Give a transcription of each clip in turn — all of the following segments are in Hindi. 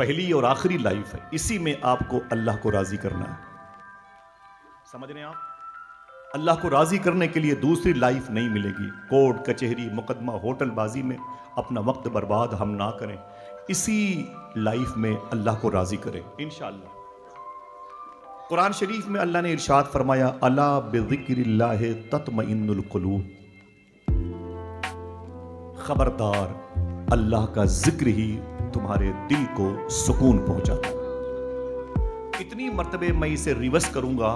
पहली और आखिरी लाइफ है, इसी में आपको अल्लाह को राजी करना है। समझ रहे हैं आप? अल्लाह को राजी करने के लिए दूसरी लाइफ नहीं मिलेगी। कोर्ट कचहरी मुकदमा होटलबाजी में अपना वक्त बर्बाद हम ना करें, इसी लाइफ में अल्लाह को राजी करें इंशाअल्लाह। कुरान शरीफ में अल्लाह ने इरशाद फरमाया, अला बिज़िक्रिल्लाहि तत्मइन्नुल कुलूब, खबरदार अल्लाह का जिक्र ही तुम्हारे दिल को सुकून पहुंचाता है। इतनी मर्तबे मैं इसे रिवर्स करूंगा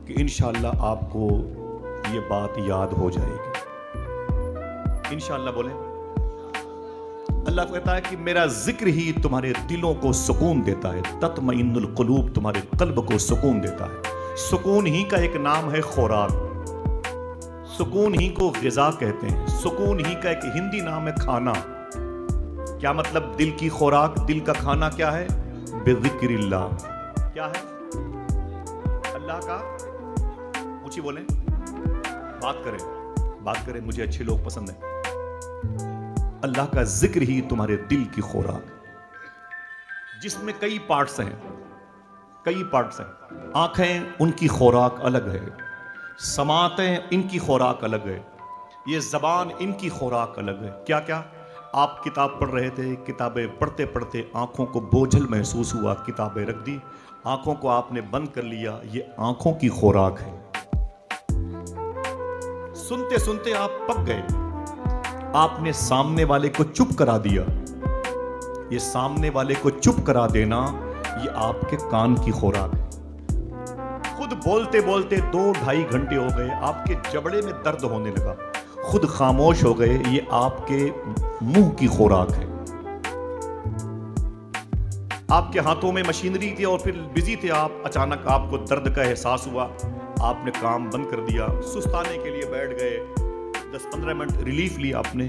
कि इंशाअल्लाह आपको ये बात याद हो जाएगी इंशाअल्लाह। बोले, अल्लाह कहता है कि मेरा जिक्र ही तुम्हारे दिलों को सुकून देता है। तत्मइन्नुल कुलूब, तुम्हारे कल्ब को सुकून देता है। सुकून ही का एक नाम है खुराक, सुकून ही को ग़िज़ा कहते हैं, सुकून ही का एक हिंदी नाम है खाना। क्या मतलब दिल की खुराक, दिल का खाना क्या है? बिज़िक्रिल्लाह। क्या है? अल्लाह का, ऊंची बोलें, बात करें, मुझे अच्छे लोग पसंद हैं। अल्लाह का जिक्र ही तुम्हारे दिल की खुराक, जिसमें कई पार्ट्स हैं। आंखें, उनकी खुराक अलग है। समातें, इनकी खुराक अलग है। ये जबान, इनकी खुराक अलग है। क्या क्या? आप किताब पढ़ रहे थे, किताबें पढ़ते पढ़ते आंखों को बोझल महसूस हुआ, किताबें रख दी, आंखों को आपने बंद कर लिया, ये आंखों की खुराक है। सुनते सुनते आप पक गए, आपने सामने वाले को चुप करा दिया। ये सामने वाले को चुप करा देना, ये आपके कान की खुराक है। खुद बोलते बोलते 2-2.5 घंटे हो गए, आपके जबड़े में दर्द होने लगा, खुद खामोश हो गए, ये आपके मुंह की खुराक है। आपके हाथों में मशीनरी थी और फिर बिजी थे आप, अचानक आपको दर्द का एहसास हुआ, आपने काम बंद कर दिया, सुस्ताने के लिए बैठ गए, 10-15 मिनट रिलीफ लिया आपने,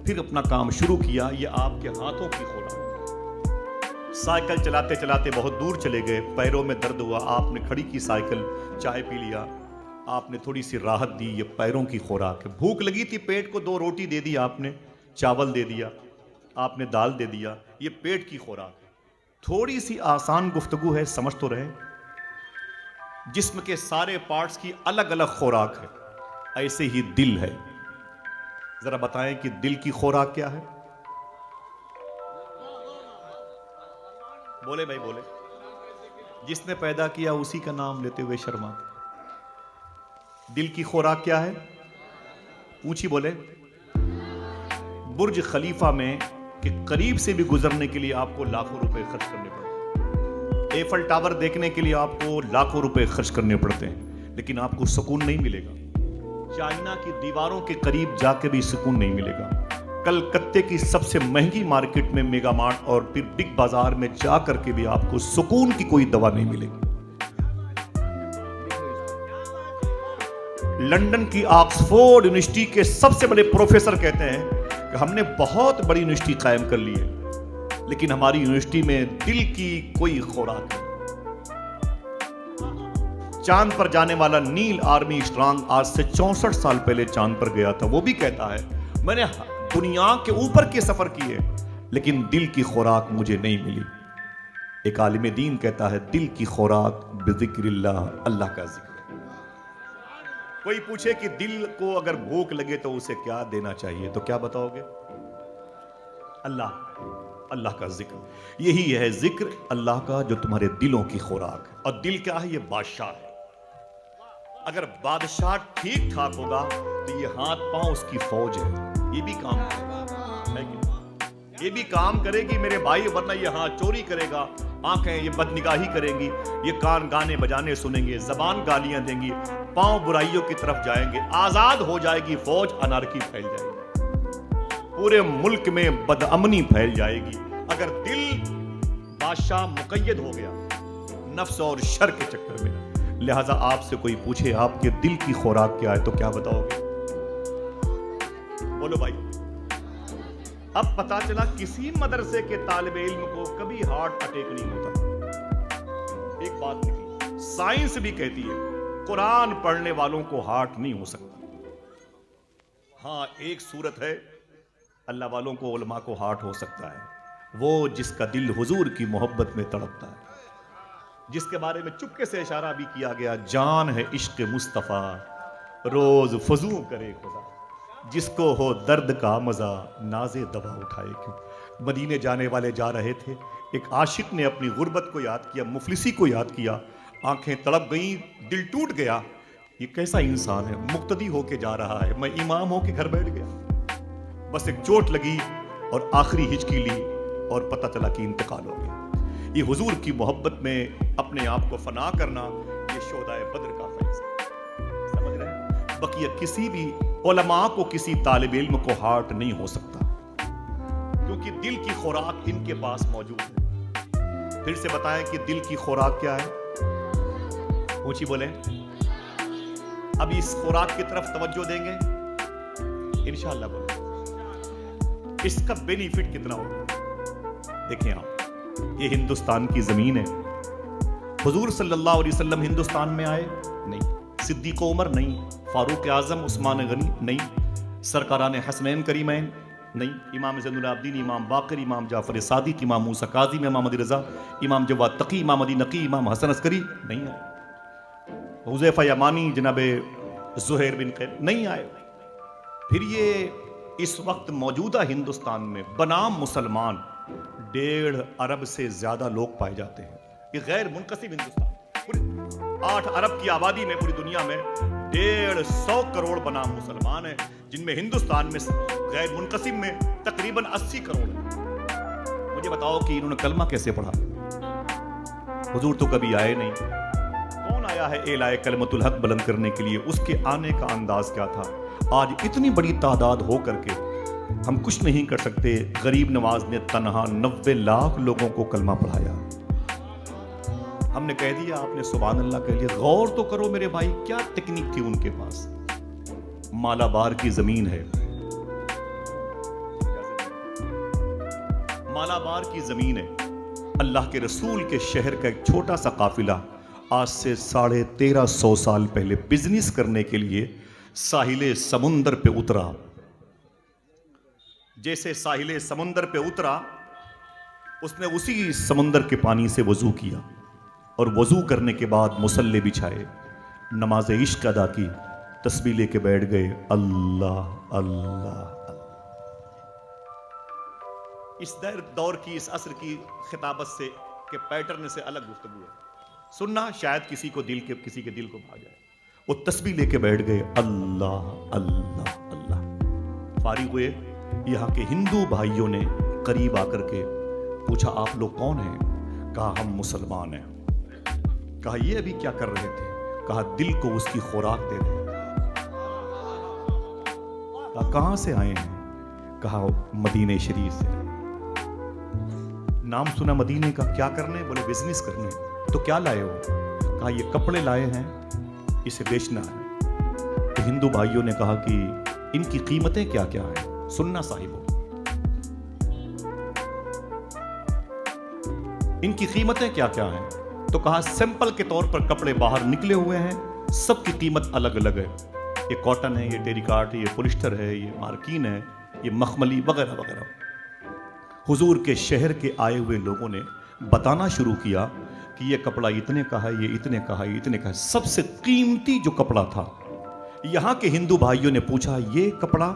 फिर अपना काम शुरू किया। ये आपके हाथों की खुराक। साइकिल चलाते चलाते बहुत दूर चले गए, पैरों में दर्द हुआ, आपने खड़ी की साइकिल, चाय पी लिया, आपने थोड़ी सी राहत दी, ये पैरों की खुराक है। भूख लगी थी, पेट को 2 रोटी दे दी आपने, चावल दे दिया आपने, दाल दे दिया, ये पेट की खुराक है। थोड़ी सी आसान गुफ्तगू है, समझ तो रहे। जिस्म के सारे पार्ट्स की अलग अलग खुराक है, ऐसे ही दिल है। जरा बताएं कि दिल की खुराक क्या है? बोले भाई, बोले। जिसने पैदा किया उसी का नाम लेते हुए शर्मा। दिल की खुराक क्या है? ऊंची बोले। बुर्ज खलीफा में के करीब से भी गुजरने के लिए आपको लाखों रुपए खर्च करने पड़ते हैं। एफल टावर देखने के लिए आपको लाखों रुपए खर्च करने पड़ते हैं, लेकिन आपको सुकून नहीं मिलेगा। चाइना की दीवारों के करीब जाके भी सुकून नहीं मिलेगा। कलकत्ते की सबसे महंगी मार्केट में, मेगा मार्ट और फिर बिग बाजार में जाकर के भी आपको सुकून की कोई दवा नहीं मिलेगी। लंदन की ऑक्सफोर्ड यूनिवर्सिटी के सबसे बड़े प्रोफेसर कहते हैं कि हमने बहुत बड़ी यूनिवर्सिटी कायम कर ली है, लेकिन हमारी यूनिवर्सिटी में दिल की कोई खुराक नहीं। चांद पर जाने वाला नील आर्मस्ट्रांग आज से 64 साल पहले चांद पर गया था। वो भी कहता है, मैंने दुनिया के ऊपर के सफर किए, लेकिन दिल की खुराक मुझे नहीं मिली। एक आलिम दीन कहता है, दिल की खुराक बिज़िक्रिल्लाह, अल्लाह का जिक्र। कोई पूछे कि दिल को अगर भूख लगे तो उसे क्या देना चाहिए, तो क्या बताओगे? अल्लाह का जिक्र। यही है जिक्र अल्लाह का, जो तुम्हारे दिलों की खुराक है। और दिल क्या है? ये बादशाह है। अगर बादशाह ठीक ठाक होगा तो ये हाथ पांव उसकी फौज है, ये भी काम करेगी, ये भी काम करेगी मेरे भाई, वरना ये हाथ चोरी करेगा, आंखें ये बदनिगाही करेंगी, ये कान गाने बजाने सुनेंगे, जबान गालियां देंगी, पांव बुराइयों की तरफ जाएंगे। आजाद हो जाएगी फौज, अनार्की फैल जाएगी, पूरे मुल्क में बदअमनी फैल जाएगी। अगर दिल बादशाह मुकय्यद हो गया नफ्स और शर के चक्कर में। लिहाजा आपसे कोई पूछे आपके दिल की खुराक क्या है, तो क्या बताओगे? बोलो भाई। अब पता चला किसी मदरसे के तालिबे इल्म को कभी हार्ट अटैक नहीं होता। एक बात निकली, साइंस भी कहती है कुरान पढ़ने वालों को हार्ट नहीं हो सकता। हाँ, एक सूरत है अल्लाह वालों को, उलमा को हार्ट हो सकता है। वो जिसका दिल हुजूर की मोहब्बत में तड़पता है, जिसके बारे में चुपके से इशारा भी किया गया, जान है इश्क मुस्तफ़ा रोज फजू करे खुदा, जिसको हो दर्द का मजा नाजे दवा उठाए क्यों। मदीने जाने वाले जा रहे थे, एक आशिक ने अपनी गुर्बत को याद किया, मुफलिसी को याद किया, आंखें तड़प गईं, दिल टूट गया। ये कैसा इंसान है, मुक्तदी होके जा रहा है, मैं इमाम होके घर बैठ गया। बस एक चोट लगी और आखिरी हिचकी ली और पता चला कि इंतकाल हो गया। ये हुजूर की मोहब्बत में अपने आप को फना करना, ये शोदाए बद्र का फैज़ है। समझ रहे हैं? बकिया किसी भी उलमा को, किसी तालिब इल्म को हार्ट नहीं हो सकता, क्योंकि दिल की खुराक इनके पास मौजूद है। फिर से बताएं कि दिल की खुराक क्या है, ऊंची बोले। अब इस खुराक की तरफ तवज्जो देंगे इंशाअल्लाह। बोले इसका बेनिफिट कितना होगा। देखें आप, ये हिंदुस्तान की जमीन है। हुजूर सल्लल्लाहु अलैहि वसल्लम हिंदुस्तान में आए नहीं, सिद्दीक़ उमर नहीं, फारूक आज़म उस्मान गनी नहीं, सरकारान हसनैन करीमैन नहीं, इमाम ज़ैनुल आबिदीन, इमाम बाक़िर, इमाम जाफ़र सादिक़, इमाम मूसा काज़िम, इमाम अहमद रज़ा, इमाम जवाद तकी, इमाम अली नकी, इमाम हसन अस्करी नहीं आए। हुज़ैफ़ा यमानी, जनाब ज़ुहैर बिन क़ैस नहीं आए। फिर ये इस वक्त मौजूदा हिंदुस्तान में बनाम मुसलमान 1.5 अरब से ज्यादा लोग पाए जाते हैं। ये गैर मुनक़सिम हिंदुस्तान, पूरी 8 अरब की आबादी में पूरी दुनिया में 150 करोड़ बनाम मुसलमान है, जिनमें हिंदुस्तान में गैर मुनक़सिम में तकरीबन 80 करोड़ है। मुझे बताओ कि इन्होंने कलमा कैसे पढ़ा। हुजूर तो कभी आए नहीं, कौन आया है एलाए कलमतुल हक बुलंद करने के लिए, उसके आने का अंदाज क्या था। आज इतनी बड़ी तादाद हो करके हम कुछ नहीं कर सकते। गरीब नवाज ने तनहा 90 लाख लोगों को कलमा पढ़ाया। हमने कह दिया, आपने सुभान अल्लाह कह लिया। गौर तो करो मेरे भाई, क्या टेक्निक थी उनके पास। मालाबार की जमीन है, मालाबार की जमीन है। अल्लाह के रसूल के शहर का एक छोटा सा काफिला आज से 1350 साल पहले बिजनेस करने के लिए साहिले समुंदर पे उतरा। जैसे साहिले समुंदर पे उतरा, उसने उसी समुंदर के पानी से वजू किया और वजू करने के बाद मुसल्ले बिछाए, नमाज इश्क अदा की, तस्बीह लेके बैठ गए, अल्लाह अल्लाह अल्लाह। इस दौर की, इस असर की खिताबत से के पैटर्न से अलग गुफ्तगू है। सुनना शायद किसी के दिल को भा जाए। वो तस्बीह लेके बैठ गए, अल्लाह अल्लाह अल्लाह। फारिग हुए, यहाँ के हिंदू भाइयों ने करीब आकर के पूछा, आप लोग कौन हैं? कहा हम मुसलमान हैं। कहा ये अभी क्या कर रहे थे? कहा दिल को उसकी खुराक दे रहे। कहा कहां से आए हैं? कहा मदीने शरीफ से। नाम सुना मदीने का, क्या करने? बोले बिजनेस करने। तो क्या लाए हो? कहा ये कपड़े लाए हैं, इसे बेचना है। तो हिंदू भाइयों ने कहा कि इनकी कीमतें क्या क्या हैं? सुनना साहिबों, इनकी कीमतें क्या क्या हैं? तो कहा सैंपल के तौर पर कपड़े बाहर निकले हुए हैं, सबकी कीमत अलग अलग है। ये कॉटन है, ये टेरिकॉट है, ये पॉलिस्टर है, ये मार्किन है, ये मखमली वगैरह वगैरह। हुजूर के शहर के आए हुए लोगों ने बताना शुरू किया कि ये कपड़ा इतने का है, ये इतने का है, ये इतने का है। सबसे कीमती जो कपड़ा था, यहाँ के हिंदू भाइयों ने पूछा ये कपड़ा?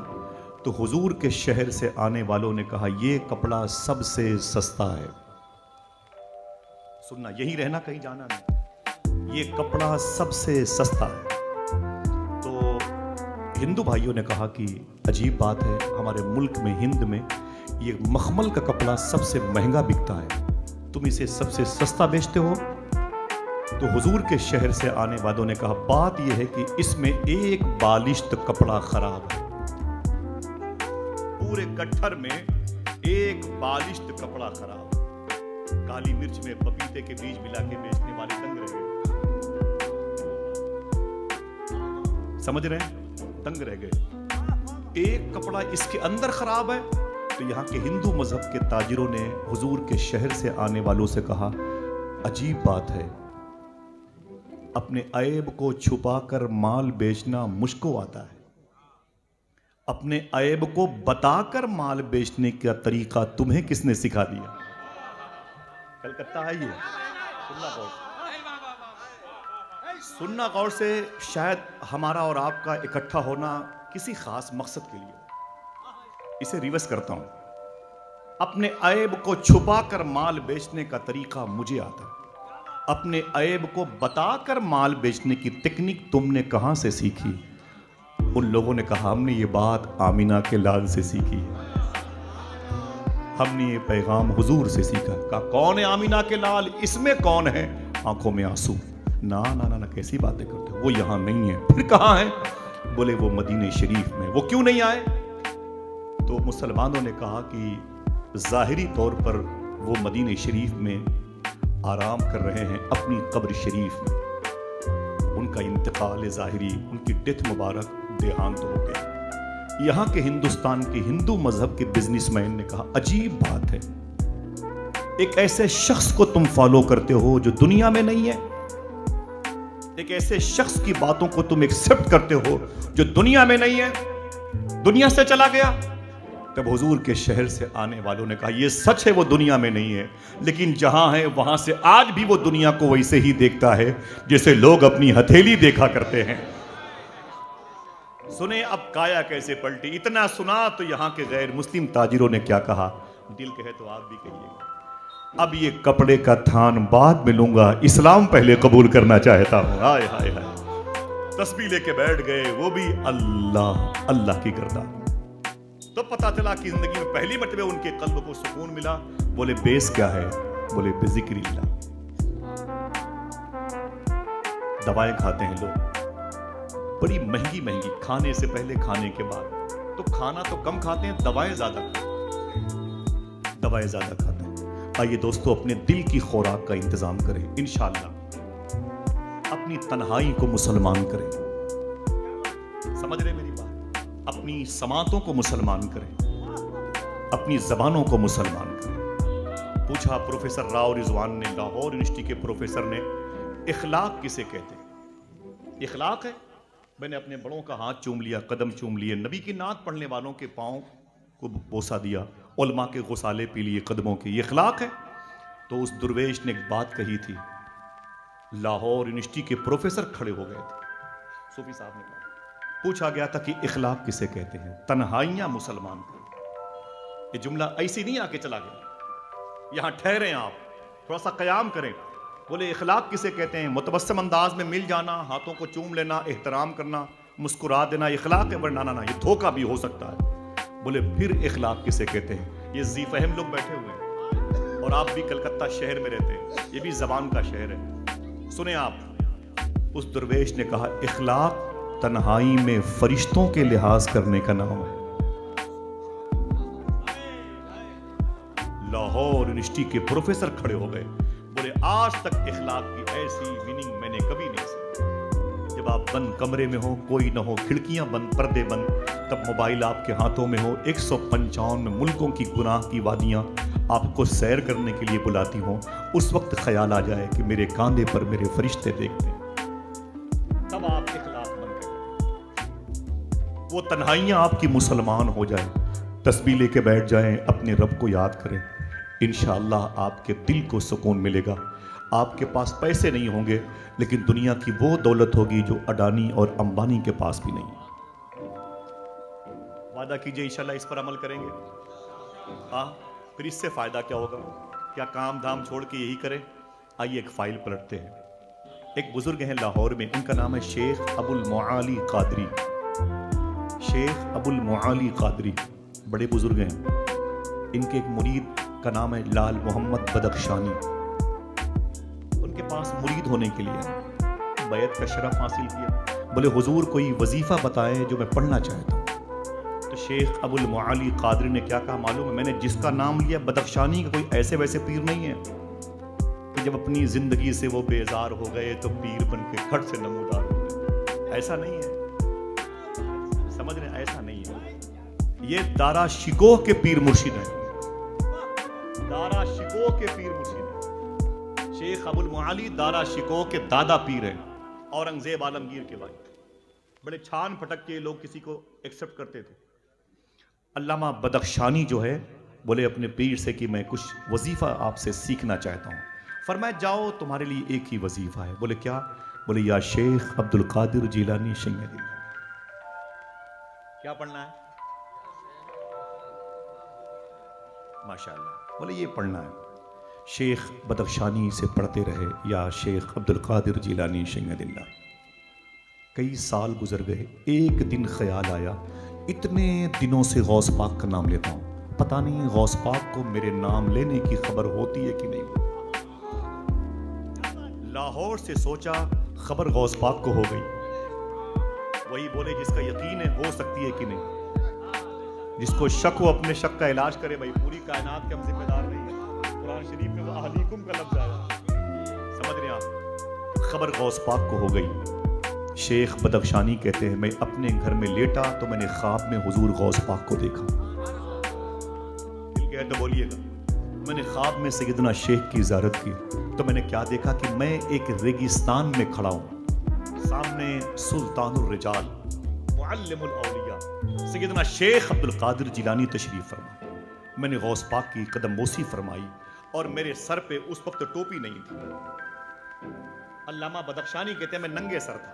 तो हुजूर के शहर से आने वालों ने कहा ये कपड़ा सबसे सस्ता है। सुनना, यही रहना, कहीं जाना नहीं। ये कपड़ा सबसे सस्ता है। तो हिंदू भाइयों ने कहा कि अजीब बात है, हमारे मुल्क में, हिंद में ये मखमल का कपड़ा सबसे महंगा बिकता है, तुम इसे सबसे सस्ता बेचते हो। तो हुजूर के शहर से आने वालों ने कहा बात यह है कि इसमें एक बालिश्त कपड़ा खराब है। पूरे गट्ठर में एक बालिश्त कपड़ा खराब। काली मिर्च में पपीते के बीज मिला के बेचने वाले दंग रह गए। समझ रहे हैं? दंग रह गए। एक कपड़ा इसके अंदर खराब है। तो यहाँ के हिंदू मजहब के ताजिरों ने हुजूर के शहर से आने वालों से कहा अजीब बात है, अपने ऐब को छुपाकर माल बेचना मुझको आता है, अपने ऐब को बताकर माल बेचने का तरीका तुम्हें किसने सिखा दिया? कलकत्ता है ये, सुनना गौर से, सुनना गौर से। शायद हमारा और आपका इकट्ठा होना किसी खास मकसद के लिए। इसे रिवर्स करता हूं, अपने ऐब को छुपाकर माल बेचने का तरीका मुझे आता है, अपने ऐब को बताकर माल बेचने की टेक्निक तुमने कहां से सीखी? उन लोगों ने कहा हमने ये बात आमिना के लाल से सीखी है, हमने ये पैगाम हुजूर से सीखा। कहा कौन है आमिना के लाल, इसमें कौन है? आंखों में आंसू। ना ना ना ना, कैसी बातें करते हो, वो यहां नहीं है। फिर कहां है? बोले वो मदीने शरीफ में। वो क्यों नहीं आए? तो मुसलमानों ने कहा कि जाहिरी तौर पर वो मदीने शरीफ में आराम कर रहे हैं अपनी कब्र शरीफ में। उनका इंतकाल ज़ाहिरी, उनकी डेथ मुबारक देहांत हो गया। यहां के हिंदुस्तान के हिंदू मजहब के बिजनेसमैन ने कहा अजीब बात है, एक ऐसे शख्स को तुम फॉलो करते हो जो दुनिया में नहीं है, एक ऐसे शख्स की बातों को तुम एक्सेप्ट करते हो जो दुनिया में नहीं है, दुनिया से चला गया। तब हुजूर के शहर से आने वालों ने कहा यह सच है वो दुनिया में नहीं है, लेकिन जहां है वहां से आज भी वो दुनिया को वैसे ही देखता है जैसे लोग अपनी हथेली देखा करते हैं। सुने अब काया कैसे पलटी। इतना सुना तो यहां के गैर मुस्लिम ताजिरों ने क्या कहा, दिल कहे तो आप भी कहिएगा। अब ये कपड़े का थान बाद में लूंगा, इस्लाम पहले कबूल करना चाहता हूं। हाय हाय हाय, तस्बीह लेके बैठ गए, वो भी अल्लाह अल्लाह की करता। तो पता चला कि जिंदगी में पहली मर्तबे उनके कल्ब को सुकून मिला। बोले बेस क्या है? बोले बेजिक्रिल्लाह। दवाएं खाते हैं लोग बड़ी महंगी महंगी, खाने से पहले खाने के बाद। तो खाना तो कम खाते हैं, दवाएं ज्यादा खाते हैं, दवाएं ज्यादा खाते हैं। आइए दोस्तों अपने दिल की खुराक का इंतजाम करें इंशाअल्लाह। अपनी तन्हाई को मुसलमान करें, समझ रहे मेरी बात? अपनी समातों को मुसलमान करें, अपनी जबानों को मुसलमान करें। पूछा प्रोफेसर राव रिजवान ने, लाहौर यूनिवर्सिटी के प्रोफेसर ने, इखलाक किसे कहते हैं? इखलाक है, मैंने अपने बड़ों का हाथ चूम लिया, कदम चूम लिए, नबी की नात पढ़ने वालों के पाँव को बोसा दिया, उलमा के गुसाले पी लिए कदमों के, ये इखलाक है? तो उस दुर्वेश ने एक बात कही थी, लाहौर यूनिवर्सिटी के प्रोफेसर खड़े हो गए थे, सूफी साहब ने कहा, पूछा गया था कि इखलाक किसे कहते हैं? तन्हाइयां मुसलमान को। ये जुमला ऐसी नहीं आके चला गया, यहां ठहरे आप, थोड़ा सा कयाम करें। बोले इखलाक किसे कहते हैं? मुतबस्सम अंदाज में मिल जाना, हाथों को चूम लेना, एहतराम करना, मुस्कुरा देना इखलाक है? वरना ना, ये धोखा भी हो सकता है। बोले फिर इखलाक किसे कहते हैं? ये जी फहम लोग बैठे हुए हैं और आप भी कलकत्ता शहर में रहते हैं, ये भी जबान का शहर है। सुने आप, उस दुर्वेश ने कहा इखलाक तन्हाई में फरिश्तों के लिहाज करने का नाम है। लाहौर यूनिवर्सिटी के प्रोफेसर खड़े हो गए, बोले आज तक इखलाक की ऐसी मीनिंग मैंने कभी नहीं सुनी। जब आप बंद कमरे में हो, कोई ना हो, खिड़कियां बंद, पर्दे बंद, तब मोबाइल आपके हाथों में हो, 155 मुल्कों की गुनाह की वादियां आपको सैर करने के लिए बुलाती हो, उस वक्त ख्याल आ जाए कि मेरे कांधे पर मेरे फरिश्ते देखते हैं, तब आप इखलाक बन गए। वो तन्हाइयां आपकी मुसलमान हो जाए, तस्बीह लेके बैठ जाएं, अपने रब को याद करें, इंशाअल्लाह आपके दिल को सुकून मिलेगा। आपके पास पैसे नहीं होंगे, लेकिन दुनिया की वो दौलत होगी जो अडानी और अंबानी के पास भी नहीं है। वादा कीजिए इंशाअल्लाह इस पर अमल करेंगे। हाँ, फिर इससे फायदा क्या होगा? क्या काम धाम छोड़ के यही करें? आइए एक फाइल पलटते हैं। एक बुजुर्ग हैं लाहौर में, इनका नाम है शेख अबुल मुआली कादरी। शेख अबुल मुआली कादरी बड़े बुजुर्ग हैं। इनके एक मुरीद का नाम है लाल मोहम्मद बदख्शानी। उनके पास मुरीद होने के लिए बैत का शरफ हासिल किया। बोले हुजूर कोई वजीफा बताएं जो मैं पढ़ना चाहता हूँ। तो शेख अबुल मुआली कादरी ने क्या कहा मालूम है? मैंने जिसका नाम लिया बदख्शानी का कोई ऐसे वैसे पीर नहीं है कि जब अपनी जिंदगी से वो बेजार हो गए तो पीर बन के खट से नमूदार हो गए। ऐसा नहीं है, समझ रहे? ऐसा नहीं है। ये दारा शिकोह के पीर मुर्शिद है, दारा शिकोह के पीर मुर्शिद है। शेख अबुल मुआली दारा शिकोह के दादा पीर हैं, औरंगजेब आलमगीर के भाई। बड़े छान फटक के लोग किसी को एक्सेप्ट करते थे। अल्लामा बदख्शानी जो है बोले अपने पीर से कि मैं कुछ वजीफ़ा आपसे सीखना चाहता हूँ। फरमाया जाओ तुम्हारे लिए एक ही वजीफ़ा है। बोले क्या? बोले या शेख अब्दुल कादिर जिलानी शिंगदिल्ला। क्या पढ़ना है? माशाअल्लाह। बोले ये पढ़ना है, शेख बदख्शानी से पढ़ते रहे या शेख अब्दुल कादिर जिलानी शिंगदिल्ला। कई साल गुजर गए। एक दिन ख्याल आया इतने दिनों से गौस पाक का नाम लेता हूँ, पता नहीं गौस पाक को मेरे नाम लेने की खबर होती है कि नहीं। लाहौर से सोचा खबर गौस पाक को हो गई। वही बोले जिसका यकीन है हो सकती है कि नहीं। जिसको शक हो अपने शक का इलाज करे। भाई पूरी कायनात के हम जिम्मेदार नहीं है। कुरान शरीफ में वो अहलीकुम का लफ्ज आया, समझ रहे आप। खबर गौस पाक को हो गई। शेख बदख्शानी कहते हैं मैं अपने घर में लेटा तो मैंने ख्वाब में हुजूर गौस पाक को देखा। दिल कहे तो बोलिएगा। मैंने ख्वाब में सैयदना शेख की ज़ियारत की तो मैंने क्या देखा कि मैं एक रेगिस्तान में खड़ा हूँ, सामने सुल्तानुर रिजाल मुअल्लिमुल औलिया सैयदना शेख अब्दुल कादिर जिलानी तशरीफ फरमा। मैंने गौस पाक की कदमबोसी फरमाई और मेरे सर पे उस वक्त टोपी नहीं थी। अल्लामा बदख्शानी कहते हैं मैं नंगे सर था,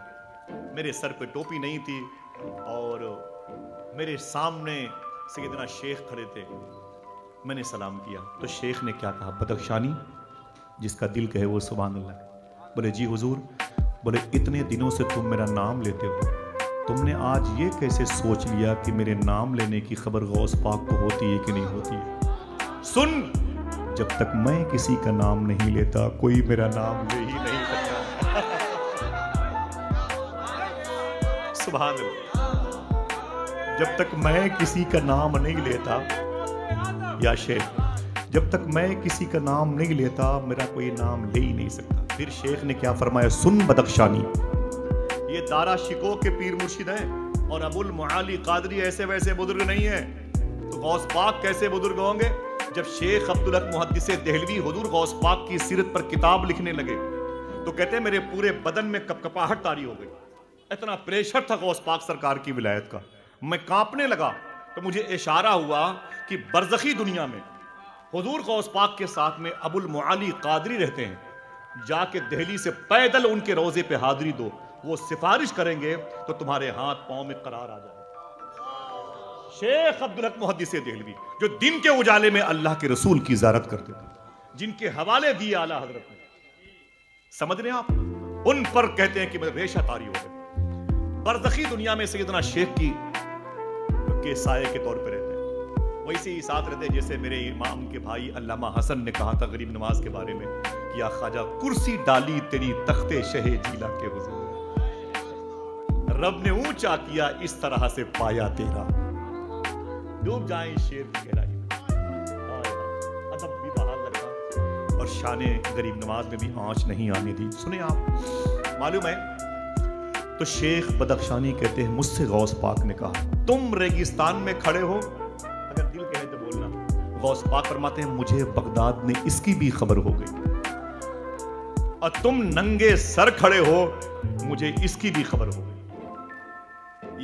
मेरे सर पे टोपी नहीं थी और मेरे सामने सैयदना शेख खड़े थे। मैंने सलाम किया तो शेख ने क्या कहा? बदख्शानी, जिसका दिल कहे वो सुभान अल्लाह। बोले जी हुजूर। बोले इतने दिनों से तुम मेरा नाम लेते हो, तुमने आज ये कैसे सोच लिया कि मेरे नाम लेने की खबर गौस पाक को होती है कि नहीं होती है? सुन, जब तक मैं किसी का नाम नहीं लेता कोई मेरा नाम ले ही नहीं सकता। सुभान अल्लाह। जब तक मैं किसी का नाम नहीं लेता या शेख, जब तक मैं किसी का नाम नहीं लेता मेरा कोई नाम ले ही नहीं सकता। फिर शेख ने क्या फरमाया? सुन बदख्शानी, ये दारा शिको के पीर मुर्शिद हैं और अबुल मुआली कादरी ऐसे वैसे बुजुर्ग नहीं है। तो गौस पाक कैसे बुजुर्ग होंगे? जब शेख अब्दुल हक मुहद्दिस देहलवी हुजूर गौस पाक की सीरत पर किताब लिखने लगे तो कहते मेरे पूरे बदन में कपकपाहट तारी हो गई। इतना प्रेशर था गौस पाक सरकार की विलायत का, मैं कांपने लगा। तो मुझे इशारा हुआ कि बरज़खी दुनिया में हुजूर गौस पाक के साथ में अबुल मुआली कादरी रहते हैं, जाके दिल्ली से पैदल उनके रोजे पे हाजिरी दो, वो सिफारिश करेंगे तो तुम्हारे हाथ पांव में करार आ जाए। शेख अब्दुल हक मुहद्दिस देहलवी जो दिन के उजाले में अल्लाह के रसूल की ज़ियारत करते थे, जिनके हवाले दिए आला हजरत ने, समझ रहे हैं आप? उन पर कहते हैं कि मैं रेशा तारी हो गई। बरज़खी दुनिया में सैयदना शेख के साये के तौर पे रहते हैं, वैसे ही साथ रहते हैं जैसे मेरे इमाम के भाई अल्लामा हसन ने कहा था गरीब नवाज के बारे में कि या ख्वाजा कुर्सी डाली तेरी तख्ते शहे जीला के हुजूर, रब ने ऊंचा किया इस तरह से पाया तेरा। डूब जाए शेर की गहराई में, अदब भी बहाल लगा और शाने गरीब नवाज में भी आंच नहीं आने दी। सुने आप, मालूम है तो शेख बदख्शानी कहते हैं मुझसे गौस पाक ने कहा तुम रेगिस्तान में खड़े हो, अगर दिल कहे तो बोलना। गौस पाक फरमाते हैं मुझे बगदाद में इसकी भी खबर हो गई, और तुम नंगे सर खड़े हो, मुझे इसकी भी खबर हो गई।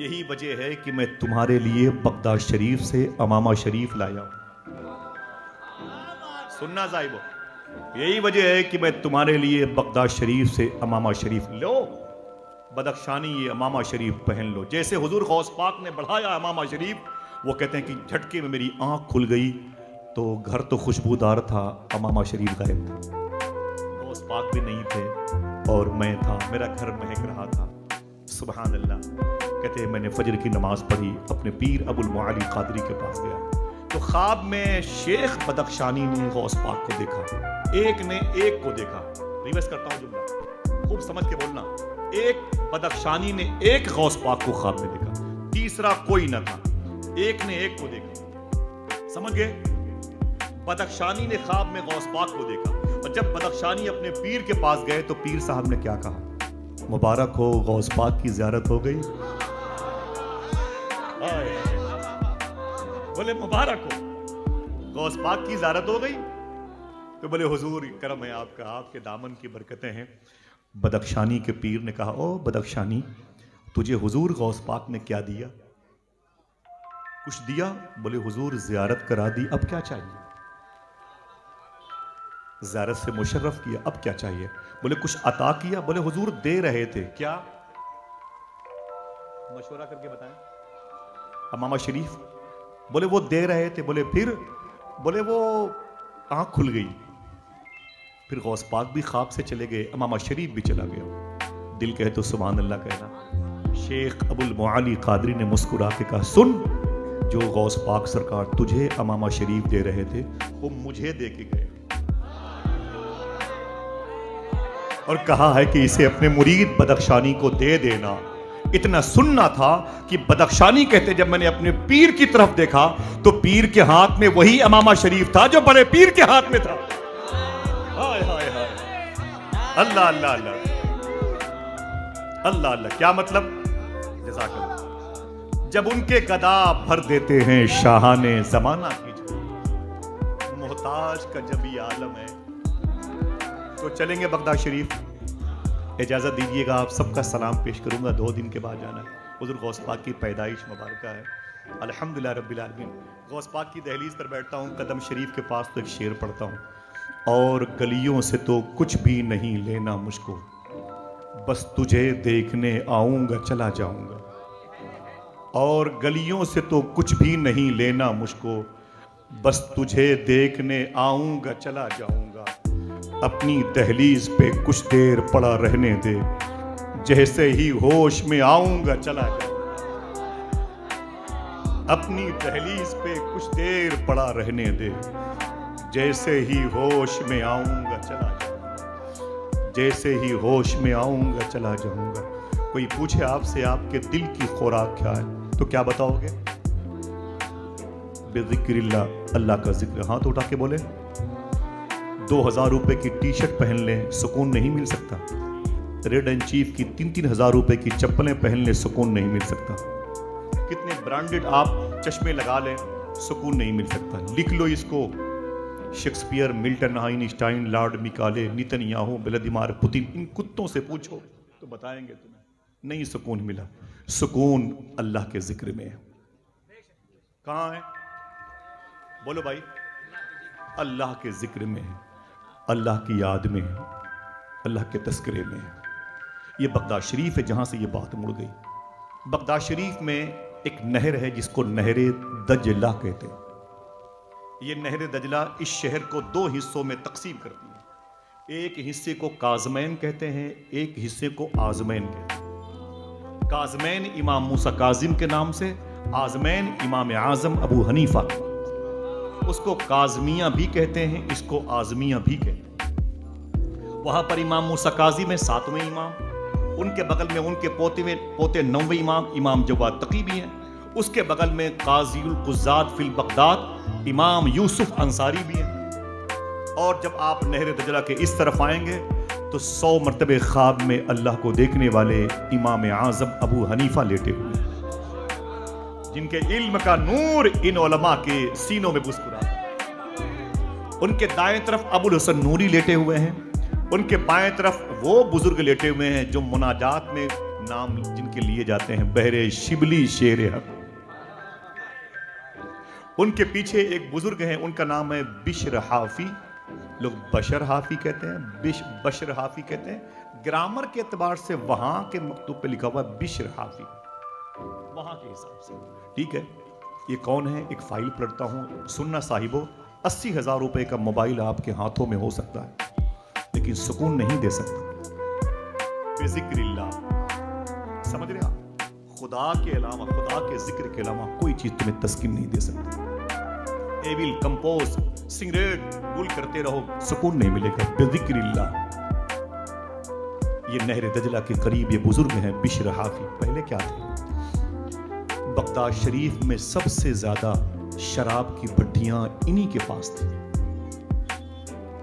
यही वजह है कि मैं तुम्हारे लिए बगदाद शरीफ से अमामा शरीफ लाया हूं। सुनना साहिबो, यही वजह है कि मैं तुम्हारे लिए बगदाद शरीफ से अमामा शरीफ लो। बदख्शानी ये अमामा शरीफ पहन लो। जैसे हुजूर गौस पाक ने बढ़ाया अमामा शरीफ, वो कहते हैं कि झटके में मेरी आंख खुल गई तो घर तो खुशबूदार था, अमामा शरीफ गायब था। गौस पाक भी नहीं थे और मैं था, मेरा घर महक रहा था। सुभान अल्लाह। कहते हैं मैंने फजर की नमाज पढ़ी, अपने पीर अबुल मुआली कादरी के पास गया तो ख्वाब में शेख बदख्शानी ने गौस पाक को देखा, एक ने एक को देखा। रिवर्स करता हूं जुमला, खूब समझ के बोलना। एक बदख्शानी ने एक गौस पाक को ख्वाब में देखा, तीसरा कोई न था, एक ने एक को देखा। समझ गए? बदख्शानी ने ख्वाब में गौस पाक को देखा और जब बदख्शानी अपने पीर के पास गए तो पीर साहब ने क्या कहा? मुबारक हो, गौस पाक की ज़ियारत हो गई। बोले मुबारक हो, गौस पाक की ज़ियारत हो गई। तो बोले हुजूर करम है आपका, आपके दामन की बरकतें हैं। बदख्शानी के पीर ने कहा ओ बदख्शानी, तुझे हुजूर गौस पाक ने क्या दिया? कुछ दिया, बोले हुजूर ज़ियारत करा दी, अब क्या चाहिए? ज़ियारत से मुशर्रफ किया, अब क्या चाहिए? बोले कुछ अता किया, बोले हुजूर दे रहे थे, क्या? मशवरा करके बताएं। अमामा शरीफ, बोले वो दे रहे थे, बोले फिर? बोले वो आंख खुल गई, फिर गौस पाक भी ख्वाब से चले गए, अमामा शरीफ भी चला गया। दिल कहे तो सुभान अल्लाह कहना। शेख अबुल मुआली कादरी ने मुस्कुरा के कहा, सुन, जो गौस पाक सरकार तुझे अमामा शरीफ दे रहे थे वो मुझे दे के गए, और कहा है कि इसे अपने मुरीद बदख्शानी को दे देना। इतना सुनना था कि बदख्शानी कहते जब मैंने अपने पीर की तरफ देखा तो पीर के हाथ में वही अमामा शरीफ था जो बड़े पीर के हाथ में था। हाय हाय हाय, अल्लाह अल्लाह अल्लाह अल्लाह अल्लाह, क्या मतलब? जज़ाकल्लाह। जब उनके गदा भर देते हैं शाहाने जमाना की झोली, मोहताज का जब ये आलम है। तो चलेंगे बगदाद शरीफ। इजाज़त दीजिएगा, आप सबका सलाम पेश करूंगा। 2 दिन के बाद जाना है। हुज़ूर गौस पाक की पैदाइश मुबारक है। अल्हम्दुलिल्लाह रब्बिल आलमीन। गौस पाक की दहलीज पर बैठता हूँ, कदम शरीफ के पास तो एक शेर पढ़ता हूँ, और गलियों से तो कुछ भी नहीं लेना मुझको, बस तुझे देखने आऊँगा चला जाऊँगा। और गलियों से तो कुछ भी नहीं लेना मुझको, बस तुझे देखने आऊँगा चला जाऊँगा। अपनी दहलीज पे कुछ देर पड़ा रहने दे, जैसे ही होश में आऊंगा चला जाऊंगा। अपनी दहलीज पे कुछ देर पड़ा रहने दे, जैसे ही होश में आऊंगा चला जाऊंगा। जैसे ही होश में आऊंगा चला जाऊंगा। कोई पूछे आपसे आपके दिल की खुराक क्या है तो क्या बताओगे? बेज़िक्रिल्लाह, अल्लाह का जिक्र। हाथ उठा के बोले। 2000 रुपए की टी शर्ट पहन लें, सुकून नहीं मिल सकता। रेड एंड चीफ की 3-3 हजार रुपए की चप्पलें पहन लें, सुकून नहीं मिल सकता। कितने ब्रांडेड आप चश्मे लगा लें, सुकून नहीं मिल सकता। लिख लो इसको, Shakespeare, Milton, Einstein, Lord Macaulay, Netanyahu, Vladimir Putin, इन कुत्तों से पूछो तो बताएंगे तुम्हें, नहीं सुकून मिला। सुकून अल्लाह के जिक्र में है। कहाँ है? बोलो भाई। अल्लाह के जिक्र में है, अल्लाह की याद में है, अल्लाह के तस्करे में है। ये बगदाद शरीफ है जहाँ से ये बात मुड़ गई। बगदाद शरीफ में एक नहर है जिसको नहरे दजला कहते हैं। ये नहर दजला इस शहर को 2 हिस्सों में तकसीम करती है। एक हिस्से को काज़मैन कहते हैं, एक हिस्से को आज़मैन कहते हैं। काज़मैन इमाम मूसा काजिम के नाम से, आज़मैन इमाम आज़म अबू हनीफा। उसको काज़मिया भी कहते हैं, इसको आज़मिया भी कहते हैं। वहां पर इमाम मूसा काजिम में 7वें इमाम, उनके बगल में उनके पोते 9वें इमाम, इमाम जवाद तकी भी हैं। उसके बगल में काज़ीउल कुज़्ज़ात फिल बगदाद इमाम यूसुफ अंसारी भी हैं। और जब आप नहर दजला के इस तरफ आएंगे तो 100 मरतबे ख्वाब में अल्लाह को देखने वाले इमाम आज़म अबू हनीफा लेटे हुए हैं, जिनके इल्म का नूर इन उलमा के सीनों में मुस्कुरा। उनके दाएं तरफ अबुल हसन नूरी लेटे हुए हैं, उनके बाएं तरफ वो बुजुर्ग लेटे हुए हैं जो मुनाजात में नाम जिनके लिए जाते हैं बहरे शिबली शेर हक। उनके पीछे एक बुजुर्ग हैं, उनका नाम है बिश्र हाफी। लोग बशर हाफी कहते हैं, बशर हाफी कहते हैं। ग्रामर के एतबार से वहां के मकतूब पे लिखा हुआ बिश्र हाफी, वहां के हिसाब से। ठीक है, ये कौन है? एक फाइल पढ़ता हूं। सुनना साहिबो, 80,000 रुपए का मोबाइल आपके हाथों में हो सकता है, लेकिन सुकून नहीं दे सकता। बेज़िक्रिल्लाह, समझ रहे आप? खुदा के अलावा, खुदा के जिक्र के अलावा कोई चीज तुम्हें तस्कीन नहीं दे सकती। एविल, कंपोज, सिगरेट गुल करते रहो, सुकून नहीं मिलेगा। बेज़िक्रिल्लाह। ये नहर दजला के करीब ये बुजुर्ग हैं बिश्र हाफी। पहले क्या थे? बगदाद शरीफ में सबसे ज्यादा शराब की भट्टियां इन्हीं के पास थी।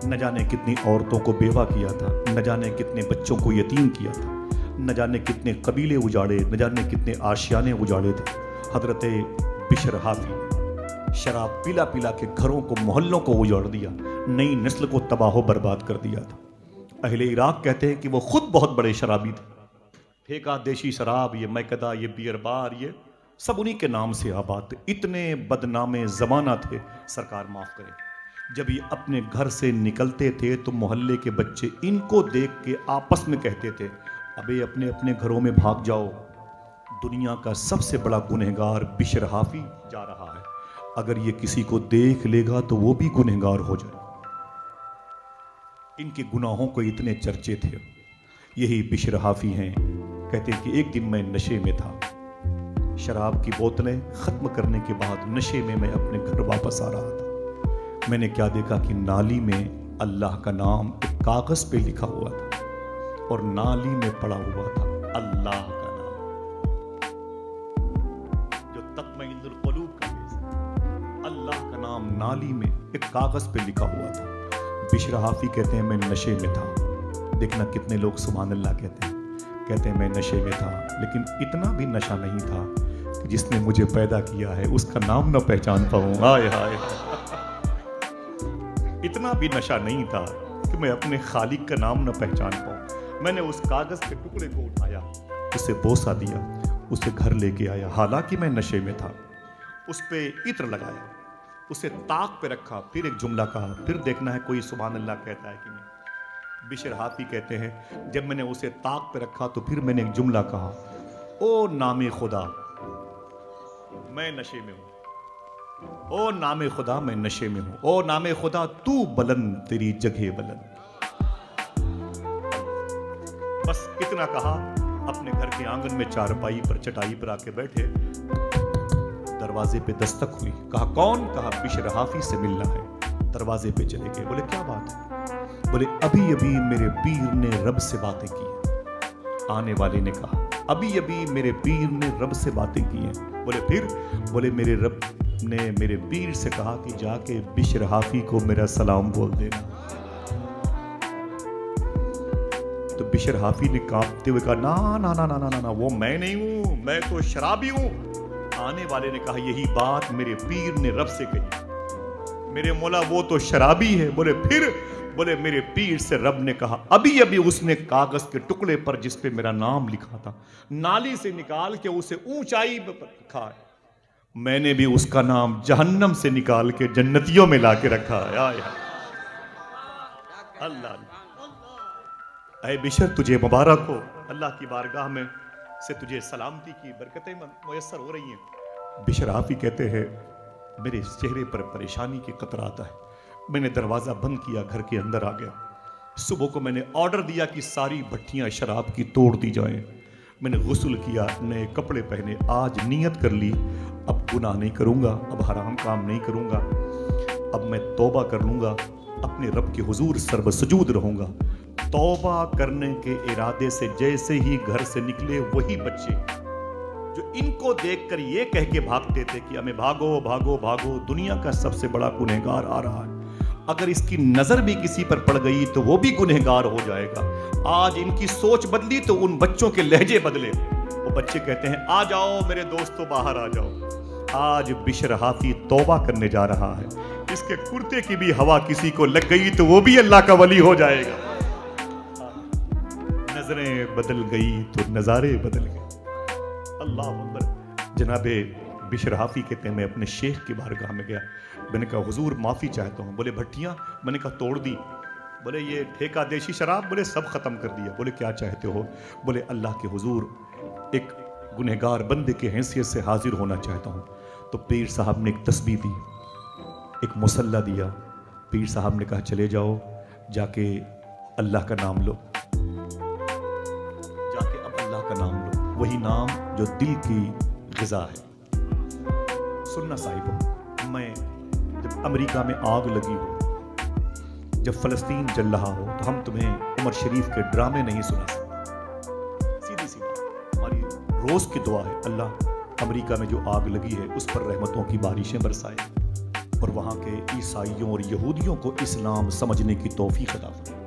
न जाने कितनी औरतों को बेवा किया था, न जाने कितने बच्चों को यतीम किया था, न जाने कितने कबीले उजाड़े, न जाने कितने आशियाने उजाड़े थे हजरत बिश्र हाफी। शराब पिला पिला के घरों को, मोहल्लों को उजाड़ दिया, नई नस्ल को तबाह बर्बाद कर दिया था। अहले इराक कहते हैं कि वो खुद बहुत बड़े शराबी थे। फेंका देशी शराब, ये मैकदा, ये बियर बार, ये सब उन्हीं के नाम से आबाद थे। इतने बदनामे ज़माना थे, सरकार माफ़ करें। जब ये अपने घर से निकलते थे तो मोहल्ले के बच्चे इनको देख के आपस में कहते थे, अबे अपने अपने घरों में भाग जाओ, दुनिया का सबसे बड़ा गुनहगार बिशर हाफी जा रहा है, अगर ये किसी को देख लेगा तो वो भी गुनहगार हो जाए। इनके गुनाहों को इतने चर्चे थे। यही बिशर हाफी हैं। कहते हैं कि एक दिन मैं नशे में था, शराब की बोतलें खत्म करने के बाद नशे में मैं अपने घर वापस आ रहा था। मैंने क्या देखा कि नाली में अल्लाह का नाम एक कागज पे लिखा हुआ था और नाली में पड़ा हुआ था अल्लाह का नाम, जो तत्मइन्नुल क़ुलूब का है। अल्लाह का नाम नाली में एक कागज पे लिखा हुआ था। बिशर हाफी कहते हैं मैं नशे में था। देखना कितने लोग सुभान अल्लाह कहते हैं मैं नशे में था, लेकिन इतना भी नशा नहीं था कि जिसने मुझे पैदा किया है उसका नाम न पहचान पाऊं। हाय हाय, इतना भी नशा नहीं था कि मैं अपने खालिक का नाम न पहचान पाऊं। मैंने उस कागज के टुकड़े को उठाया, उसे बोसा दिया, उसे घर लेके आया। हालांकि मैं नशे में था। उस पे इत्र लगाया, उसे ताक पे रखा, फिर एक जुमला कहा, फिर देखना है कोई सुभान अल्लाह कहता है कि नहीं। बिशर हाफी कहते हैं जब मैंने उसे ताक पे रखा तो फिर मैंने एक जुमला कहा, ओ नामे खुदा मैं नशे में हूं, ओ नामे खुदा मैं नशे में हूं, ओ नामे खुदा तू बुलंद तेरी जगह बुलंद। बस इतना कहा, अपने घर के आंगन में चारपाई पर चटाई पर आके बैठे। दरवाजे पे दस्तक हुई। कहा कौन? कहा बिशर हाफी से मिलना है। दरवाजे पे चले गए। बोले क्या बात है? बोले अभी अभी मेरे पीर ने रब से बातें की। आने वाले ने कहा अभी अभी मेरे पीर ने रब से बातें की हैं। बोले फिर? बोले मेरे रब ने मेरे पीर से कहा कि जाके बिशर हाफी को मेरा सलाम बोल देना। तो बिशर हाफी ने कांपते हुए कहा ना ना ना ना ना ना, वो मैं नहीं हूं, मैं तो शराबी हूं। आने वाले ने कहा यही बात मेरे पीर ने रब से कही। मेरे मौला वो तो शराबी है। बोले फिर? बोले मेरे पीर से रब ने कहा अभी अभी उसने कागज के टुकड़े पर जिस पे मेरा नाम लिखा था नाली से निकाल के उसे ऊंचाई पर रखा है। मैंने भी उसका नाम जहन्नम से निकाल के जन्नतियों में लाके रखा है। अल्लाह, ऐ बिशर तुझे मुबारक हो। अल्लाह की बारगाह में से तुझे सलामती की बरकतें मुयस्सर हो रही हैं। बिशर हाफी कहते हैं मेरे चेहरे पर परेशानी के कतरात है। मैंने दरवाजा बंद किया, घर के अंदर आ गया। सुबह को मैंने ऑर्डर दिया कि सारी भट्टियां शराब की तोड़ दी जाएं। मैंने गुस्ल किया, नए कपड़े पहने, आज नियत कर ली अब गुनाह नहीं करूंगा, अब हराम काम नहीं करूंगा, अब मैं तौबा कर लूंगा, अपने रब के हुजूर सर्वसजूद रहूंगा। तौबा करने के इरादे से जैसे ही घर से निकले वही बच्चे जो इनको देखकर ये कह के भागते थे कि हमें भागो भागो भागो, दुनिया का सबसे बड़ा गुनहगार आ रहा है, अगर इसकी नजर भी किसी पर पड़ गई तो वो भी गुनहगार हो जाएगा। आज इनकी सोच बदली तो उन बच्चों के लहजे बदले। वो बच्चे कहते हैं आ जाओ मेरे दोस्तों, बाहर आ जाओ। आज बिशर हाफी तौबा करने जा रहा है। इसके कुर्ते की भी हवा किसी को लग गई तो वो भी अल्लाह का वली हो जाएगा। नजरें बदल गई तो नजारे बदल गए। अल्लाह अकबर। जनाबे बिशर हाफी कहते हैं मैं अपने शेख की बारगाह में गया। मैंने कहा हुजूर माफ़ी चाहता हूँ। बोले भट्टियाँ? मैंने कहा तोड़ दी। बोले ये ठेका देशी शराब? बोले सब ख़त्म कर दिया। बोले क्या चाहते हो? बोले अल्लाह के हुजूर एक गुनहगार बंदे के हैसियत से हाजिर होना चाहता हूँ। तो पीर साहब ने एक तस्बीह दी, एक मुसल्ला दिया। पीर साहब ने कहा चले जाओ, जाके अल्लाह का नाम लो, जाके अब अल्लाह का नाम लो, वही नाम जो दिल की ग़िज़ा है। सुनना साहिबो, मैं जब अमेरिका में आग लगी हो, जब फ़लस्तीन जल रहा हो, तो हम तुम्हें उमर शरीफ के ड्रामे नहीं सुना सकते। सीधी सी बात, हमारी रोज़ की दुआ है अल्लाह अमेरिका में जो आग लगी है उस पर रहमतों की बारिशें बरसाए और वहाँ के ईसाइयों और यहूदियों को इस्लाम समझने की तौफीक अता फरमाए।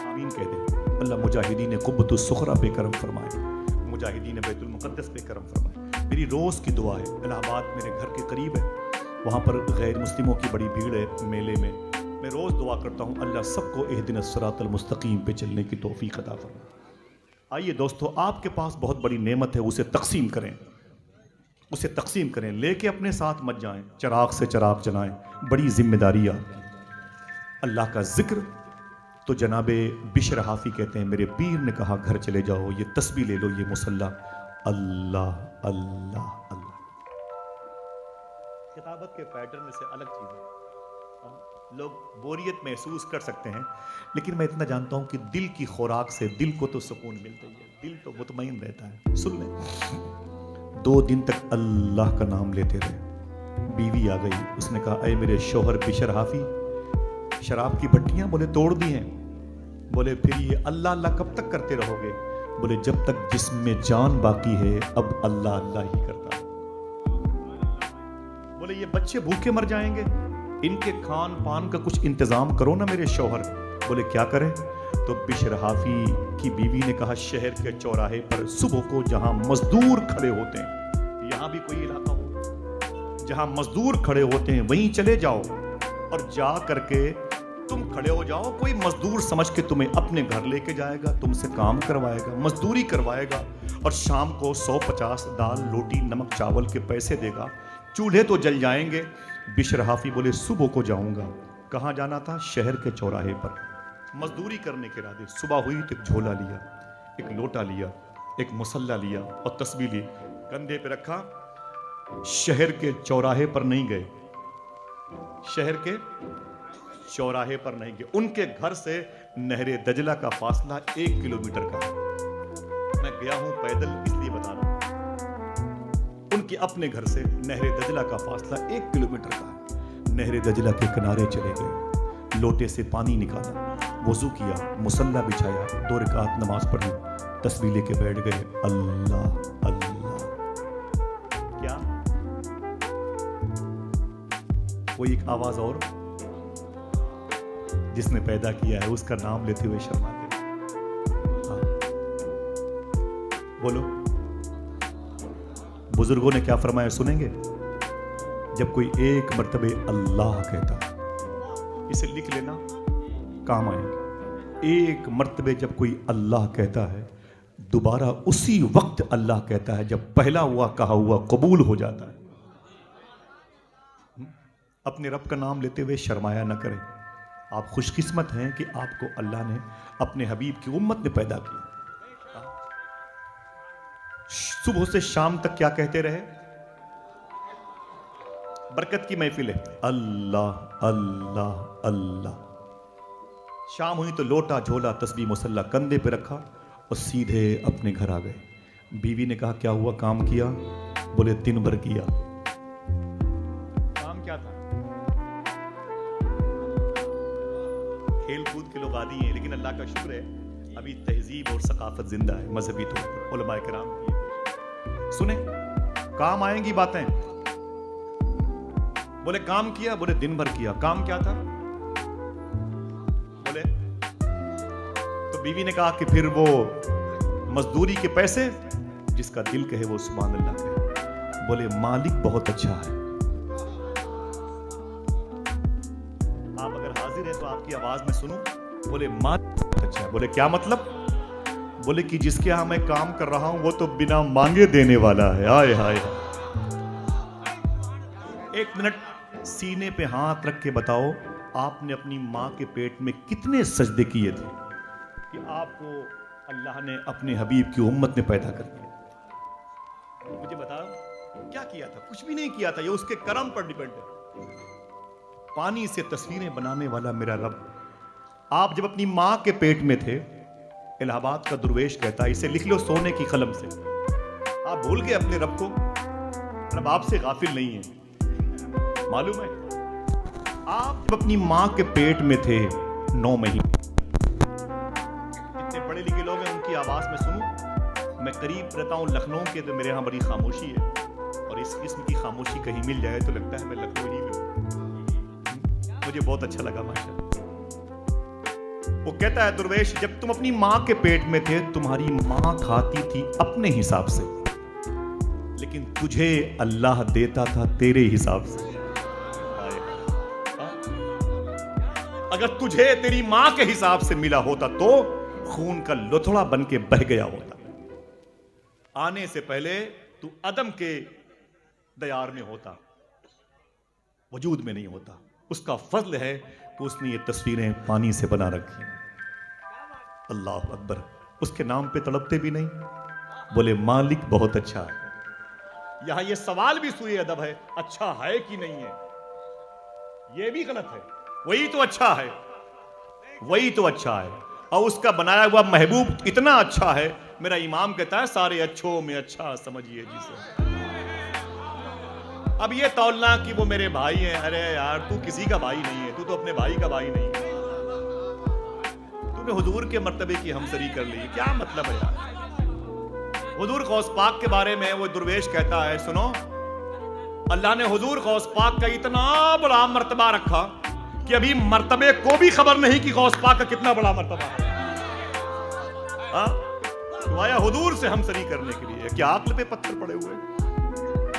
आमीन कह दें। अल्लाह मुजाहिदीन कुब्बतुस सुखरा पे करम फरमाए, मुजाहिदीन बैतुल मुक़द्दस पे करम फरमाए। मेरी रोज़ की दुआ है। इलाहाबाद मेरे घर के करीब है, वहाँ पर गैर मुस्लिमों की बड़ी भीड़ है मेले में। मैं रोज़ दुआ करता हूँ अल्लाह सबको इहदिनस सिरातल मुस्तकीम पे चलने की तौफीक अता फरमाए। आइए दोस्तों, आपके पास बहुत बड़ी नेमत है, उसे तकसीम करें। उसे तकसीम करें, लेके अपने साथ मत जाएं, चिराग से चिराग जलाएं, बड़ी जिम्मेदारी है। अल्लाह का जिक्र तो जनाबे बिशर हाफी कहते हैं, मेरे पीर ने कहा घर चले जाओ, ये तस्बीह ले लो, ये मुसल्ला, अल्लाह अल्लाह अल्लाह। किताबत के पैटर्न से अलग चीज़ है, लोग बोरियत महसूस कर सकते हैं, लेकिन मैं इतना जानता हूं कि दिल की खुराक से दिल को तो सुकून मिलता ही है, दिल तो मुतमईन रहता है। सुन लें, 2 दिन तक अल्लाह का नाम लेते रहे। बीवी आ गई, उसने कहा, अय मेरे शोहर बिशर हाफी, शराब की भट्टियां बोले तोड़ दी हैं। बोले फिर ये अल्लाह अल्लाह कब तक करते रहोगे? बोले जब तक जिसमें जान बाकी है अब अल्लाह अल्लाह ही करता है। बोले ये बच्चे भूखे मर जाएंगे, इनके खान पान का कुछ इंतजाम करो ना मेरे शौहर। बोले क्या करें? तो बिशर हाफी की बीवी ने कहा, शहर के चौराहे पर सुबह को जहां मजदूर खड़े होते हैं, यहां भी कोई इलाका हो जहां मजदूर खड़े होते हैं, वहीं चले जाओ और जा करके तुम खड़े हो जाओ। कोई मजदूर समझ के तुम्हें अपने घर लेके जाएगा, तुमसे काम करवाएगा, मजदूरी करवाएगा, और शाम को 150 दाल रोटी नमक चावल के पैसे देगा। चूल्हे तो जल जाएंगे। बिशर हाफी बोले सुबह को जाऊंगा। कहाँ जाना था? शहर के चौराहे पर मजदूरी करने के इरादे। सुबह हुई तो एक झोला लिया, एक लोटा लिया, एक मुसल्ला लिया और तस्बीह ली, कंधे पे रखा। शहर के चौराहे पर नहीं गए, शहर के चौराहे पर नहीं गए। उनके घर से नहरे दजला का फासला 1 किलोमीटर का है। मैं गया हूं पैदल इसलिए बता रहा हूं। उनके अपने घर से नहरे दजला का फासला 1 किलोमीटर का है। नहरे दजला के किनारे चले गए, लोटे से पानी निकाला, वजू किया, मुसल्ला बिछाया, 2 रकात नमाज पढ़ी, तस्बीह लेके बैठ गए। अल्लाह अल्लाह। क्या कोई एक आवाज और जिसने पैदा किया है उसका नाम लेते हुए शर्माते? हाँ बोलो, बुजुर्गों ने क्या फरमाया सुनेंगे? जब कोई एक मर्तबे अल्लाह कहता, इसे लिख लेना, काम आएंगे। एक मर्तबे जब कोई अल्लाह कहता है, दोबारा उसी वक्त अल्लाह कहता है जब पहला हुआ कहा हुआ कबूल हो जाता है। अपने रब का नाम लेते हुए शर्माया न करें। आप खुशकिस्मत हैं कि आपको अल्लाह ने अपने हबीब की उम्मत में पैदा किया। सुबह से शाम तक क्या कहते रहे? बरकत की महफिल है, अल्लाह अल्लाह अल्लाह। शाम हुई तो लोटा झोला तस्बीह मुसल्ला कंधे पे रखा और सीधे अपने घर आ गए। बीवी ने कहा क्या हुआ, काम किया? बोले दिन भर किया। काम क्या था? खेल कूद के लोग आदी हैं, लेकिन अल्लाह का शुक्र है अभी तहजीब और सकाफत जिंदा है मजहबी तौर पर। उलमाए किराम सुने, काम आएंगी बातें। बोले काम किया? बोले दिन भर किया। काम क्या था? बोले तो बीवी ने कहा कि फिर वो मजदूरी के पैसे, जिसका दिल कहे वो सुभान अल्लाह कहे। बोले मालिक बहुत अच्छा है। आप अगर हाजिर हैं तो आपकी आवाज में सुनूं। बोले मालिक बहुत अच्छा है। बोले क्या मतलब? बोले कि जिसके यहां मैं काम कर रहा हूं वो तो बिना मांगे देने वाला है। हाय हाय। 1 मिनट सीने पे हाथ रख के बताओ, आपने अपनी मां के पेट में कितने सजदे किए थे कि आपको अल्लाह ने अपने हबीब की उम्मत में पैदा कर दिया? मुझे बताओ क्या किया था? कुछ भी नहीं किया था, ये उसके करम पर डिपेंड है। पानी से तस्वीरें बनाने वाला मेरा रब। आप जब अपनी मां के पेट में थे, इलाहाबाद का दुर्वेश कहता है, इसे लिख लो सोने की कलम से, आप भूल गए अपने रब को। रब आपसे गाफिल नहीं है, मालूम है? आप जब अपनी मां के पेट में थे 9 महीने, इतने पढ़े लिखे लोग हैं, उनकी आवाज में सुनूं। मैं करीब रहता हूं लखनऊ के, तो मेरे यहां बड़ी खामोशी है, और इस किस्म की खामोशी कहीं मिल जाए तो लगता है मैं लखनऊ ही में हूं। मुझे बहुत अच्छा लगा माशाअल्लाह। वो कहता है दुर्वेश, जब तुम अपनी मां के पेट में थे, तुम्हारी मां खाती थी अपने हिसाब से, लेकिन तुझे अल्लाह देता था तेरे हिसाब से। अगर तुझे तेरी मां के हिसाब से मिला होता तो खून का लोथड़ा बन के बह गया होता। आने से पहले तू अदम के दयार में होता, वजूद में नहीं होता। उसका फजल है कि उसने ये तस्वीरें पानी से बना रखी। अल्लाह अकबर। उसके नाम पे तड़पते भी नहीं, बोले मालिक बहुत अच्छा है। यहां ये सवाल भी सुए अदब है, अच्छा है कि नहीं है, ये भी गलत है। वही तो अच्छा है, वही तो अच्छा है। और उसका बनाया हुआ महबूब इतना अच्छा है, मेरा इमाम कहता है सारे अच्छों में अच्छा समझिए जिसे। अब ये तौलना कि वो मेरे भाई हैं, अरे यार तू किसी का भाई नहीं है, तू तो अपने भाई का भाई नहीं है। तूने हुजूर के मर्तबे की हमसरी कर ली, क्या मतलब है यार। हुजूर गौस पाक के बारे में वो दुर्वेश कहता है, सुनो अल्लाह ने हुजूर गौस पाक का इतना बड़ा मर्तबा रखा कि अभी मर्तबे को भी खबर नहीं कि गौस पाक का कितना बड़ा मर्तबा है। तो आया हुजूर से हमसरी करने के लिए, क्या अक्ल पे पत्थर पड़े हुए।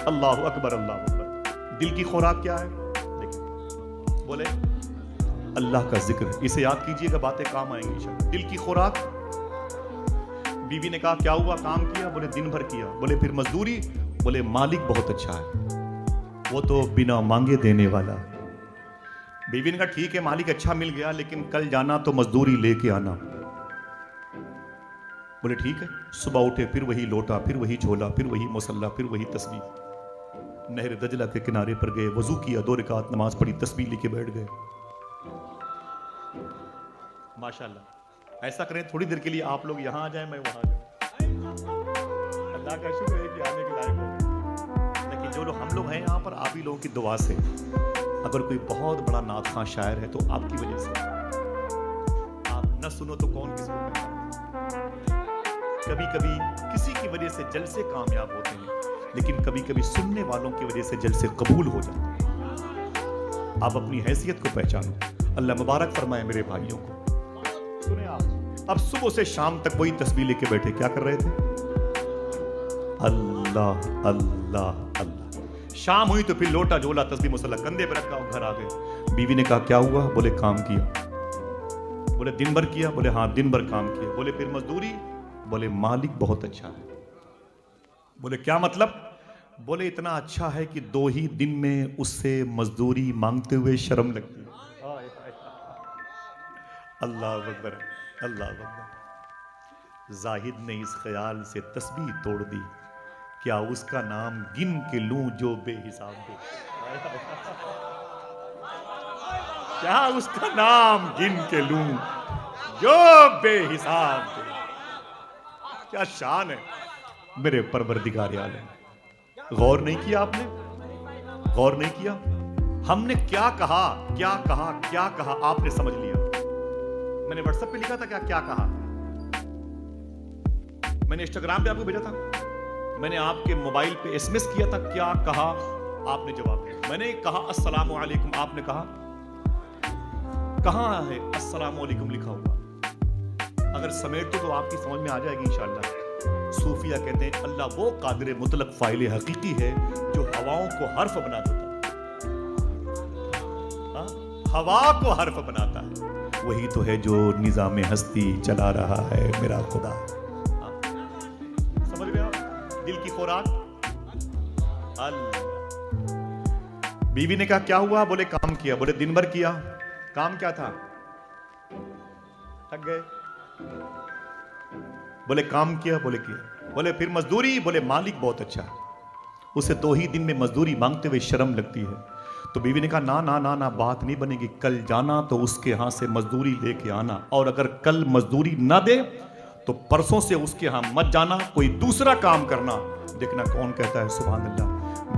अल्लाह अकबर, अल्लाह अकबर। दिल की खुराक क्या है? देखिए बोले अल्लाह का जिक्र, इसे याद कीजिएगा, बातें काम आएंगी इंशाअल्लाह। दिल की खुराक। बीवी ने कहा क्या हुआ, काम किया? बोले दिन भर किया। बोले फिर मजदूरी? बोले मालिक बहुत अच्छा है, वो तो बिना मांगे देने वाला। बीवी ने कहा ठीक है मालिक अच्छा मिल गया, लेकिन कल जाना तो मजदूरी लेके आना। बोले ठीक है। सुबह उठे, फिर वही लोटा, फिर वही झोला, फिर वही मुसल्ला, फिर वही तस्बीह। नहर दजला के किनारे पर गए, वजू किया, 2 रकात नमाज पढ़ी, तस्बीह लेके बैठ गए। माशाल्लाह। ऐसा करें थोड़ी देर के लिए आप लोग यहां आ जाएं, मैं वहां आ जाऊं। अल्लाह का शुक्र है कि आने के लायक हो गए। लेकिन जो लोग हम लोग हैं यहाँ पर, आप ही लोगों की दुआ से, अगर कोई बहुत बड़ा नातखां शायर है तो आपकी वजह से। आप न सुनो तो कौन किसको कहता है। कभी कभी किसी की वजह से जलसे कामयाब होते हैं, लेकिन कभी कभी सुनने वालों की वजह से जलसे कबूल हो जाते हैं। आप अपनी हैसियत को पहचानो। अल्लाह मुबारक फरमाए मेरे भाइयों को। सुने आप, अब सुबह से शाम तक वही तस्बीह लेके बैठे, क्या कर रहे थे? अल्लाह अल्लाह अल्लाह। शाम हुई तो फिर लोटा झोला तस्बीह मुसल्ला कंधे पर रखा, घर आ गए। बीवी ने कहा क्या हुआ? बोले काम किया। बोले दिन भर किया? बोले हाँ दिन भर काम किया। बोले फिर मजदूरी? बोले मालिक बहुत अच्छा है। बोले क्या मतलब? बोले इतना अच्छा है कि 2 ही दिन में उससे मजदूरी मांगते हुए शर्म लगती है। अल्लाह अकबर, अल्लाह अकबर। जाहिद ने इस ख्याल से तस्बीह तोड़ दी, क्या उसका नाम गिन के लूं जो बेहिसाब दे। क्या उसका नाम गिन के लूं जो बेहिसाब दे। क्या शान है मेरे परवरदिगार आलम। गौर नहीं किया आपने? गौर नहीं किया? हमने क्या कहा, क्या कहा, क्या कहा, आपने समझ लिया। मैंने व्हाट्सएप पे लिखा था क्या क्या कहा, मैंने इंस्टाग्राम पे आपको भेजा था, मैंने आपके मोबाइल पे एसएमएस किया था, क्या कहा आपने जवाब दिया। मैंने कहा अस्सलाम वालेकुम, आपने कहा कहां है अस्सलाम वालेकुम लिखा हुआ। अगर समेट तो आपकी समझ में आ जाएगी इंशाअल्लाह। सूफिया कहते हैं अल्लाह वो कादिर मुतलक फाइल हकीकी है जो हवाओं को हर्फ बना देता है। हवा को हर्फ बनाता है, वही तो है जो निजाम हस्ती चला रहा है मेरा खुदा। समझ में आप? दिल की खुराक। अल्लाह। बीवी ने कहा क्या हुआ? बोले काम किया। बोले दिन भर किया। काम क्या था? थक गए। बोले काम किया। बोले किया। बोले फिर मजदूरी? बोले मालिक बहुत अच्छा है, उसे 2 ही दिन में मजदूरी मांगते हुए शर्म लगती है। तो बीवी ने कहा ना ना ना ना, बात नहीं बनेगी। कल जाना तो उसके यहां से मजदूरी लेके आना, और अगर कल मजदूरी ना दे तो परसों से उसके यहां मत जाना, कोई दूसरा काम करना। देखना कौन कहता है सुभान अल्लाह।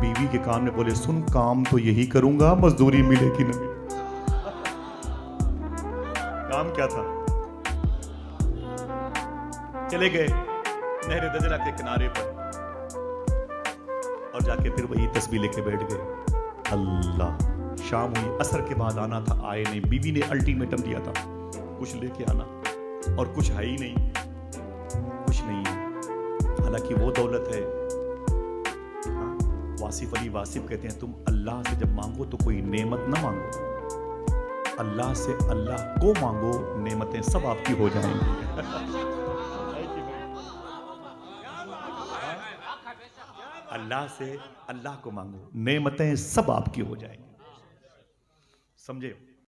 बीवी के कान में बोले सुन, काम तो यही करूंगा, मजदूरी मिले कि न मिले। काम क्या था? चले गए नहर दजला के किनारे पर, और जाके फिर वही तस्बीह लेके बैठ गए। अल्लाह। शाम हुई, असर के बाद आना था, आए नहीं। बीवी ने अल्टीमेटम दिया था कुछ लेके आना, और कुछ है ही नहीं, कुछ नहीं है। हालांकि वो दौलत है। वासिफ अली वासिफ कहते हैं तुम अल्लाह से जब मांगो तो कोई नेमत ना मांगो, अल्लाह से अल्लाह को मांगो, नेमतें सब आपकी हो जाएंगी। अल्लाह से अल्लाह को मांगो, नेमतें सब आपकी हो जाएंगी। समझे?